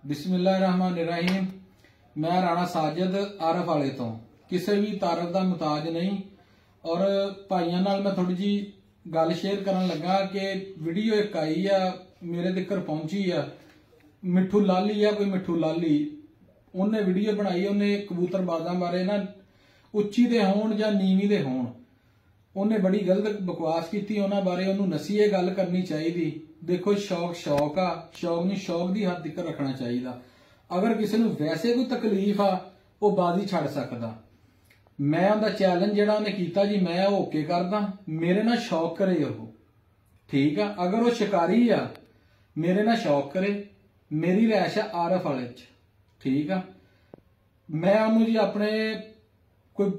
बिस्मिल्लाहिर्रहमानिर्रहीम। मैं राणा साजिद आरफ वाले तो किसी भी तारफ का मुताज नहीं और भाइयों नाल मैं थोड़ी जी गल शेयर करन लगा कि वीडियो एक आई आ मेरे तक पहुंची आ। मिठू लाली आ, कोई मिठू लाली उन्हें वीडियो बनाई, उन्हें कबूतरबाजां बारे ना उच्ची दे होण जां नीवी दे होण उन्हें बड़ी गलत बकवास की। उन्होंने बारे उन्होंने नसीए गल करनी चाहिए। देखो शौक शौक आ, शौक नहीं शौक की हद तक रखना चाहिए। अगर किसी को वैसे कोई तकलीफ आ वो बाजी छड़ सकता। मैं उनका चैलेंज जिहड़ा उन्हें कीता जी मैं ओके करदा, मेरे ना शौक करे वो ठीक है। अगर वो शिकारी आ मेरे ना शौक करे, मेरी रैश है आरफ वाले ठीक है। मैं उन्होंने जी अपने कोई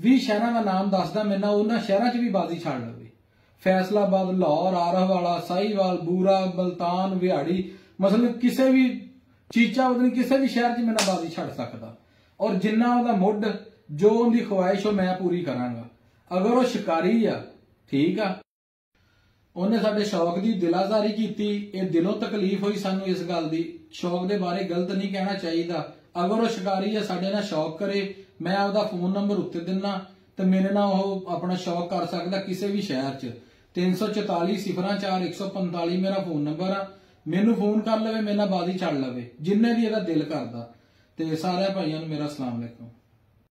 20 शहरों का नाम दसदा, मैं उन्होंने शहरों च भी बाजी छड़ लवे। फैसलाबाद, लाहौर, आरफ वाला, साहीवाल, बूरा, मुल्तान, विहाड़ी, मतलब किसी भी चीचा पता नहीं किसी भी शहर च मैं बाजी छड़ सकता। और जिन्ना उहदा मुड जो उनकी ख्वाहिश हो मैं पूरी करांगा। अगर वो शिकारी आ ठीक आ, उन्हें साडे शौक की दिलाजारी की, ये दिलों तकलीफ हुई सानू इस गल की। शौक के बारे गलत नहीं कहना चाहिए। अगर वो शिकारी है साडे नाल शौक करे, मैं आपदा फोन नंबर उत्ते दिना तो मेरे ना अपना शौक कर सकता किसी भी शहर च। 344 04 145 मेरा फोन नंबर आ। मैनू फोन कर लवे, मेरे नाल बाजी छड़ लवे जिन्ने भी एदा दिल करदा। ते सारे भाइयों नूं मेरा अस्सलाम वालेकुम।